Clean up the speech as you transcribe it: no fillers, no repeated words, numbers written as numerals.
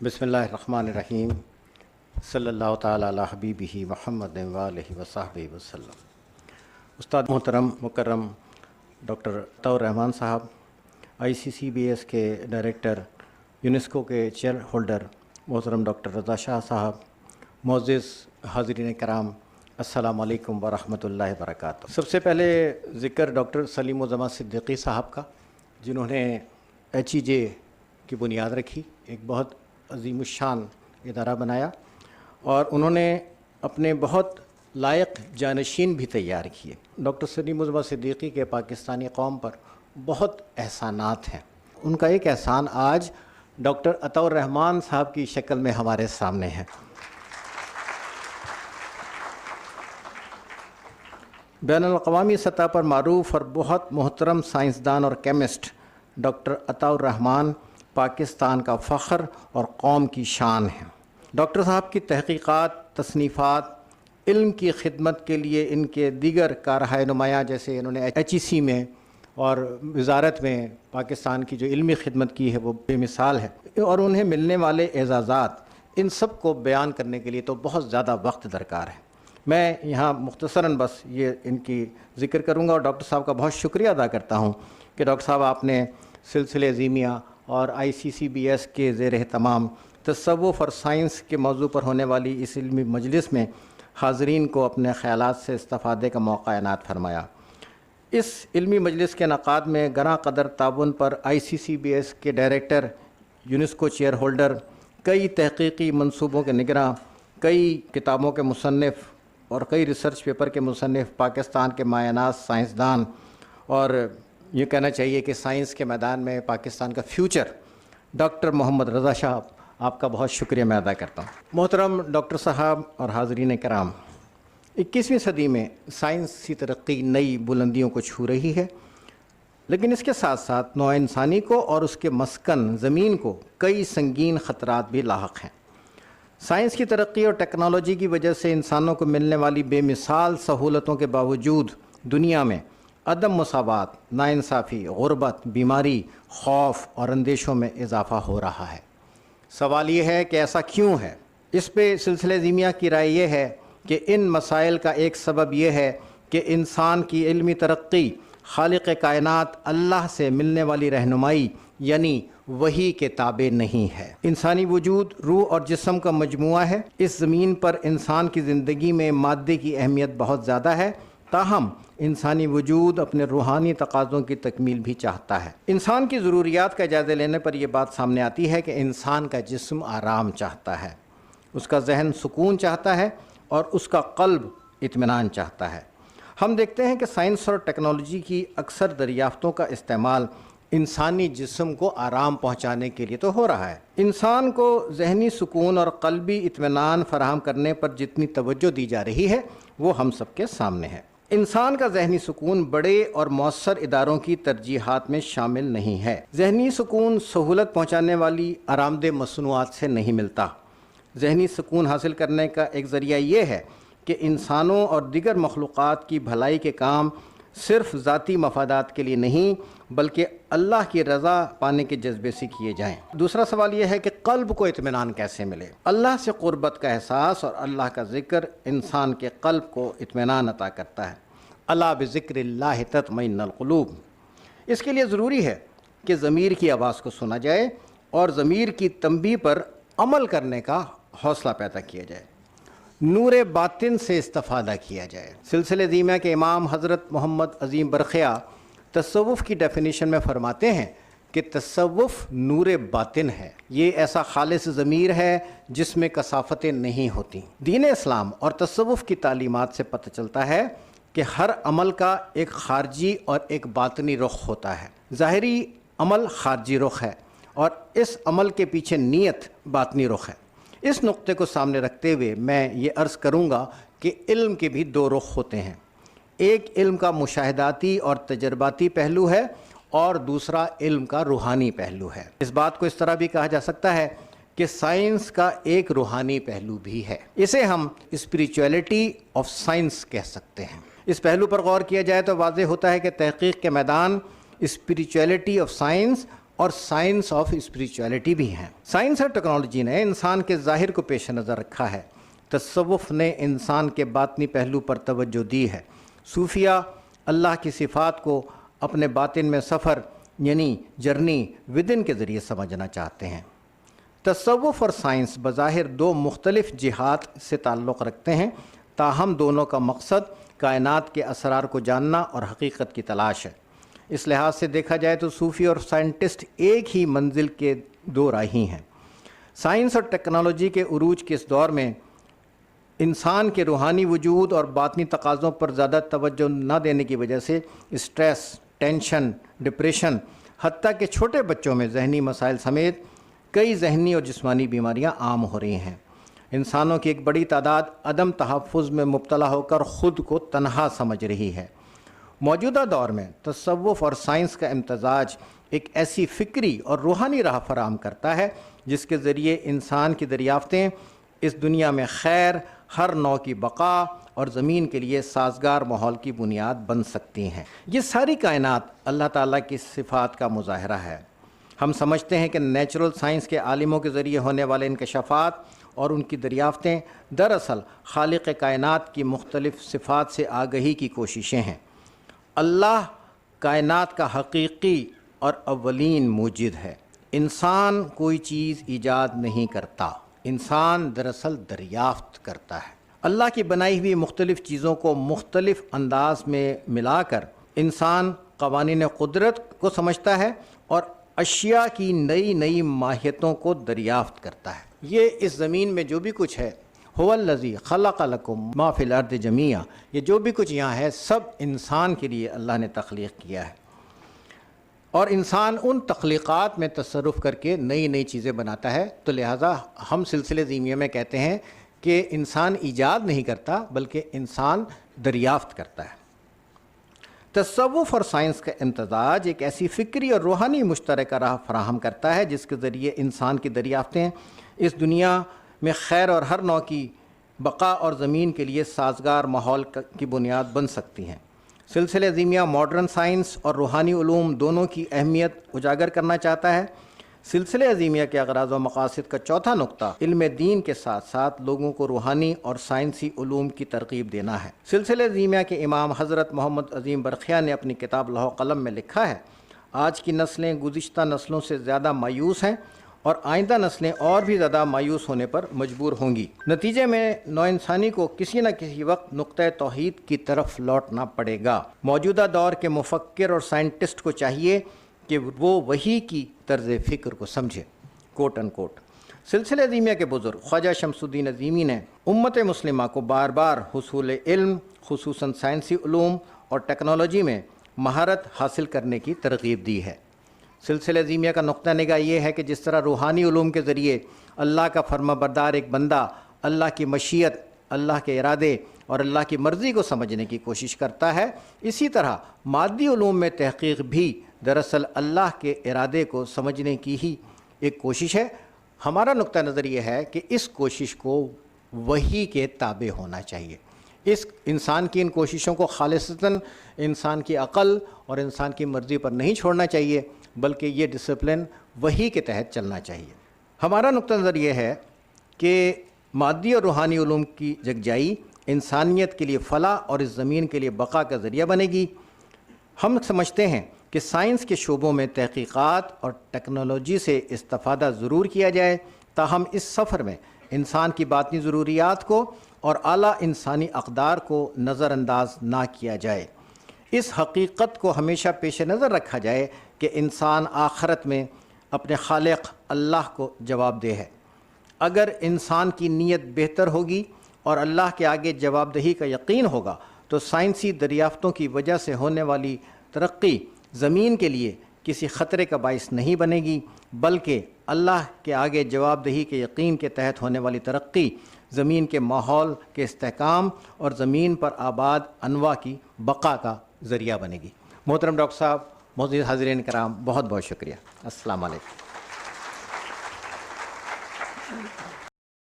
بسم اللہ الرحمن الرحیم صلی اللہ تعالیٰ علی حبیبہ محمد وآلہ وصحبہ وسلم۔ استاد محترم مکرم ڈاکٹر عطاء الرحمن صاحب، ICCBS کے ڈائریکٹر، یونیسکو کے چیئر ہولڈر محترم ڈاکٹر رضا شاہ صاحب، معزز حاضرین کرام، السلام علیکم ورحمۃ اللہ وبرکاتہ۔ سب سے پہلے ذکر ڈاکٹر سلیم الزمان صدیقی صاحب کا، جنہوں نے HEJ کی بنیاد رکھی، ایک بہت عظیم الشان ادارہ بنایا، اور انہوں نے اپنے بہت لائق جانشین بھی تیار کیے۔ ڈاکٹر سلیم الزمان صدیقی کے پاکستانی قوم پر بہت احسانات ہیں۔ ان کا ایک احسان آج ڈاکٹر عطاء الرحمن صاحب کی شکل میں ہمارے سامنے ہے۔ بین الاقوامی سطح پر معروف اور بہت محترم سائنسدان اور کیمسٹ ڈاکٹر عطاء الرحمن پاکستان کا فخر اور قوم کی شان ہیں۔ ڈاکٹر صاحب کی تحقیقات، تصنیفات، علم کی خدمت کے لیے ان کے دیگر کارہائے نمایاں، جیسے انہوں نے HEC میں اور وزارت میں پاکستان کی جو علمی خدمت کی ہے وہ بے مثال ہے، اور انہیں ملنے والے اعزازات، ان سب کو بیان کرنے کے لیے تو بہت زیادہ وقت درکار ہے۔ میں یہاں مختصراً بس یہ ان کی ذکر کروں گا، اور ڈاکٹر صاحب کا بہت شکریہ ادا کرتا ہوں کہ ڈاکٹر صاحب آپ نے سلسلہ عظیمیہ اور ICCBS کے زیر اہتمام تصوف اور سائنس کے موضوع پر ہونے والی اس علمی مجلس میں حاضرین کو اپنے خیالات سے استفادے کا موقع عنایت فرمایا۔ اس علمی مجلس کے انعقاد میں گراں قدر تعاون پر ICCBS کے ڈائریکٹر، یونیسکو چیئر ہولڈر، کئی تحقیقی منصوبوں کے نگراں، کئی کتابوں کے مصنف اور کئی ریسرچ پیپر کے مصنف، پاکستان کے مایہ ناز سائنسدان، اور یہ کہنا چاہیے کہ سائنس کے میدان میں پاکستان کا فیوچر، ڈاکٹر محمد رضا شاہ، آپ کا بہت شکریہ میں ادا کرتا ہوں۔ محترم ڈاکٹر صاحب اور حاضرین کرام، 21ویں صدی میں سائنسی ترقی نئی بلندیوں کو چھو رہی ہے، لیکن اس کے ساتھ ساتھ نوع انسانی کو اور اس کے مسکن زمین کو کئی سنگین خطرات بھی لاحق ہیں۔ سائنس کی ترقی اور ٹیکنالوجی کی وجہ سے انسانوں کو ملنے والی بے مثال سہولتوں کے باوجود دنیا میں عدم مساوات، ناانصافی، غربت، بیماری، خوف اور اندیشوں میں اضافہ ہو رہا ہے۔ سوال یہ ہے کہ ایسا کیوں ہے؟ اس پہ سلسلہ عظیمیہ کی رائے یہ ہے کہ ان مسائل کا ایک سبب یہ ہے کہ انسان کی علمی ترقی خالق کائنات اللہ سے ملنے والی رہنمائی یعنی وحی کے تابع نہیں ہے۔ انسانی وجود روح اور جسم کا مجموعہ ہے۔ اس زمین پر انسان کی زندگی میں مادے کی اہمیت بہت زیادہ ہے، تاہم انسانی وجود اپنے روحانی تقاضوں کی تکمیل بھی چاہتا ہے۔ انسان کی ضروریات کا جائزہ لینے پر یہ بات سامنے آتی ہے کہ انسان کا جسم آرام چاہتا ہے، اس کا ذہن سکون چاہتا ہے، اور اس کا قلب اطمینان چاہتا ہے۔ ہم دیکھتے ہیں کہ سائنس اور ٹیکنالوجی کی اکثر دریافتوں کا استعمال انسانی جسم کو آرام پہنچانے کے لیے تو ہو رہا ہے۔ انسان کو ذہنی سکون اور قلبی اطمینان فراہم کرنے پر جتنی توجہ دی جا رہی ہے وہ ہم سب کے سامنے ہے۔ انسان کا ذہنی سکون بڑے اور مؤثر اداروں کی ترجیحات میں شامل نہیں ہے۔ ذہنی سکون سہولت پہنچانے والی آرام دہ مصنوعات سے نہیں ملتا۔ ذہنی سکون حاصل کرنے کا ایک ذریعہ یہ ہے کہ انسانوں اور دیگر مخلوقات کی بھلائی کے کام صرف ذاتی مفادات کے لیے نہیں بلکہ اللہ کی رضا پانے کے جذبے سے کیے جائیں۔ دوسرا سوال یہ ہے کہ قلب کو اطمینان کیسے ملے؟ اللہ سے قربت کا احساس اور اللہ کا ذکر انسان کے قلب کو اطمینان عطا کرتا ہے۔ الا بذکر اللہ تطمئن القلوب۔ اس کے لیے ضروری ہے کہ ضمیر کی آواز کو سنا جائے اور ضمیر کی تنبیہ پر عمل کرنے کا حوصلہ پیدا کیا جائے، نور باطن سے استفادہ کیا جائے۔ سلسلہ عظیمیہ کے امام حضرت محمد عظیم برخیا تصوف کی ڈیفینیشن میں فرماتے ہیں کہ تصوف نور باطن ہے، یہ ایسا خالص ضمیر ہے جس میں کثافتیں نہیں ہوتی۔ دین اسلام اور تصوف کی تعلیمات سے پتہ چلتا ہے کہ ہر عمل کا ایک خارجی اور ایک باطنی رخ ہوتا ہے۔ ظاہری عمل خارجی رخ ہے اور اس عمل کے پیچھے نیت باطنی رخ ہے۔ اس نقطے کو سامنے رکھتے ہوئے میں یہ عرض کروں گا کہ علم کے بھی دو رخ ہوتے ہیں، ایک علم کا مشاہداتی اور تجرباتی پہلو ہے اور دوسرا علم کا روحانی پہلو ہے۔ اس بات کو اس طرح بھی کہا جا سکتا ہے کہ سائنس کا ایک روحانی پہلو بھی ہے، اسے ہم اسپریچویلٹی آف سائنس کہہ سکتے ہیں۔ اس پہلو پر غور کیا جائے تو واضح ہوتا ہے کہ تحقیق کے میدان اسپریچویلٹی آف سائنس اور سائنس آف اسپریچولیٹی بھی ہیں۔ سائنس اور ٹیکنالوجی نے انسان کے ظاہر کو پیش نظر رکھا ہے، تصوف نے انسان کے باطنی پہلو پر توجہ دی ہے۔ صوفیہ اللہ کی صفات کو اپنے باطن میں سفر یعنی جرنی ودن کے ذریعے سمجھنا چاہتے ہیں۔ تصوف اور سائنس بظاہر دو مختلف جہات سے تعلق رکھتے ہیں، تاہم دونوں کا مقصد کائنات کے اسرار کو جاننا اور حقیقت کی تلاش ہے۔ اس لحاظ سے دیکھا جائے تو صوفی اور سائنٹسٹ ایک ہی منزل کے دو راہی ہیں۔ سائنس اور ٹیکنالوجی کے عروج کے اس دور میں انسان کے روحانی وجود اور باطنی تقاضوں پر زیادہ توجہ نہ دینے کی وجہ سے اسٹریس، ٹینشن، ڈپریشن، حتیٰ کہ چھوٹے بچوں میں ذہنی مسائل سمیت کئی ذہنی اور جسمانی بیماریاں عام ہو رہی ہیں۔ انسانوں کی ایک بڑی تعداد عدم تحفظ میں مبتلا ہو کر خود کو تنہا سمجھ رہی ہے۔ موجودہ دور میں تصوف اور سائنس کا امتزاج ایک ایسی فکری اور روحانی راہ فراہم کرتا ہے جس کے ذریعے انسان کی دریافتیں اس دنیا میں خیر، ہر نوع کی بقا اور زمین کے لیے سازگار ماحول کی بنیاد بن سکتی ہیں۔ یہ ساری کائنات اللہ تعالیٰ کی صفات کا مظاہرہ ہے۔ ہم سمجھتے ہیں کہ نیچرل سائنس کے عالموں کے ذریعے ہونے والے انکشافات اور ان کی دریافتیں دراصل خالق کائنات کی مختلف صفات سے آگہی کی کوششیں ہیں۔ اللہ کائنات کا حقیقی اور اولین موجد ہے۔ انسان کوئی چیز ایجاد نہیں کرتا، انسان دراصل دریافت کرتا ہے۔ اللہ کی بنائی ہوئی مختلف چیزوں کو مختلف انداز میں ملا کر انسان قوانین قدرت کو سمجھتا ہے اور اشیاء کی نئی نئی ماہیتوں کو دریافت کرتا ہے۔ یہ اس زمین میں جو بھی کچھ ہے، هو الذی خلق لکم ما فی الارض جمیعا، یہ جو بھی کچھ یہاں ہے سب انسان کے لیے اللہ نے تخلیق کیا ہے، اور انسان ان تخلیقات میں تصرف کر کے نئی نئی چیزیں بناتا ہے۔ تو لہٰذا ہم سلسلے زیمیہ میں کہتے ہیں کہ انسان ایجاد نہیں کرتا بلکہ انسان دریافت کرتا ہے۔ تصوف اور سائنس کا امتزاج ایک ایسی فکری اور روحانی مشترکہ راہ فراہم کرتا ہے جس کے ذریعے انسان کی دریافتیں اس دنیا میں خیر اور ہر نوع کی بقا اور زمین کے لیے سازگار ماحول کی بنیاد بن سکتی ہیں۔ سلسلہ زیمیہ ماڈرن سائنس اور روحانی علوم دونوں کی اہمیت اجاگر کرنا چاہتا ہے۔ سلسلہ عظیمیہ کے اغراض و مقاصد کا چوتھا نقطہ علم دین کے ساتھ ساتھ لوگوں کو روحانی اور سائنسی علوم کی ترغیب دینا ہے۔ سلسلہ عظیمیہ کے امام حضرت محمد عظیم برقیہ نے اپنی کتاب لوح قلم میں لکھا ہے، آج کی نسلیں گزشتہ نسلوں سے زیادہ مایوس ہیں اور آئندہ نسلیں اور بھی زیادہ مایوس ہونے پر مجبور ہوں گی۔ نتیجے میں نو انسانی کو کسی نہ کسی وقت نقطۂ توحید کی طرف لوٹنا پڑے گا۔ موجودہ دور کے مفکر اور سائنٹسٹ کو چاہیے کہ وہ وحی کی طرز فکر کو سمجھے۔ کوٹ ان کوٹ۔ سلسلہ عظیمیہ کے بزرگ خواجہ شمس الدین عظیمی نے امت مسلمہ کو بار بار حصول علم، خصوصاً سائنسی علوم اور ٹیکنالوجی میں مہارت حاصل کرنے کی ترغیب دی ہے۔ سلسلہ عظیمیہ کا نقطہ نگاہ یہ ہے کہ جس طرح روحانی علوم کے ذریعے اللہ کا فرما بردار ایک بندہ اللہ کی مشیت، اللہ کے ارادے اور اللہ کی مرضی کو سمجھنے کی کوشش کرتا ہے، اسی طرح مادی علوم میں تحقیق بھی دراصل اللہ کے ارادے کو سمجھنے کی ہی ایک کوشش ہے۔ ہمارا نقطہ نظر یہ ہے کہ اس کوشش کو وحی کے تابع ہونا چاہیے۔ اس انسان کی ان کوششوں کو خالصتاً انسان کی عقل اور انسان کی مرضی پر نہیں چھوڑنا چاہیے، بلکہ یہ ڈسپلن وحی کے تحت چلنا چاہیے۔ ہمارا نقطہ نظر یہ ہے کہ مادی اور روحانی علوم کی یکجائی انسانیت کے لیے فلاح اور اس زمین کے لیے بقا کا ذریعہ بنے گی۔ ہم سمجھتے ہیں کہ سائنس کے شعبوں میں تحقیقات اور ٹیکنالوجی سے استفادہ ضرور کیا جائے، تاہم اس سفر میں انسان کی باطنی ضروریات کو اور اعلیٰ انسانی اقدار کو نظر انداز نہ کیا جائے۔ اس حقیقت کو ہمیشہ پیش نظر رکھا جائے کہ انسان آخرت میں اپنے خالق اللہ کو جواب دہ ہے۔ اگر انسان کی نیت بہتر ہوگی اور اللہ کے آگے جواب دہی کا یقین ہوگا تو سائنسی دریافتوں کی وجہ سے ہونے والی ترقی زمین کے لیے کسی خطرے کا باعث نہیں بنے گی، بلکہ اللہ کے آگے جواب دہی کے یقین کے تحت ہونے والی ترقی زمین کے ماحول کے استحکام اور زمین پر آباد انواع کی بقا کا ذریعہ بنے گی۔ محترم ڈاکٹر صاحب، معزز حاضرین کرام، بہت بہت شکریہ۔ السلام علیکم۔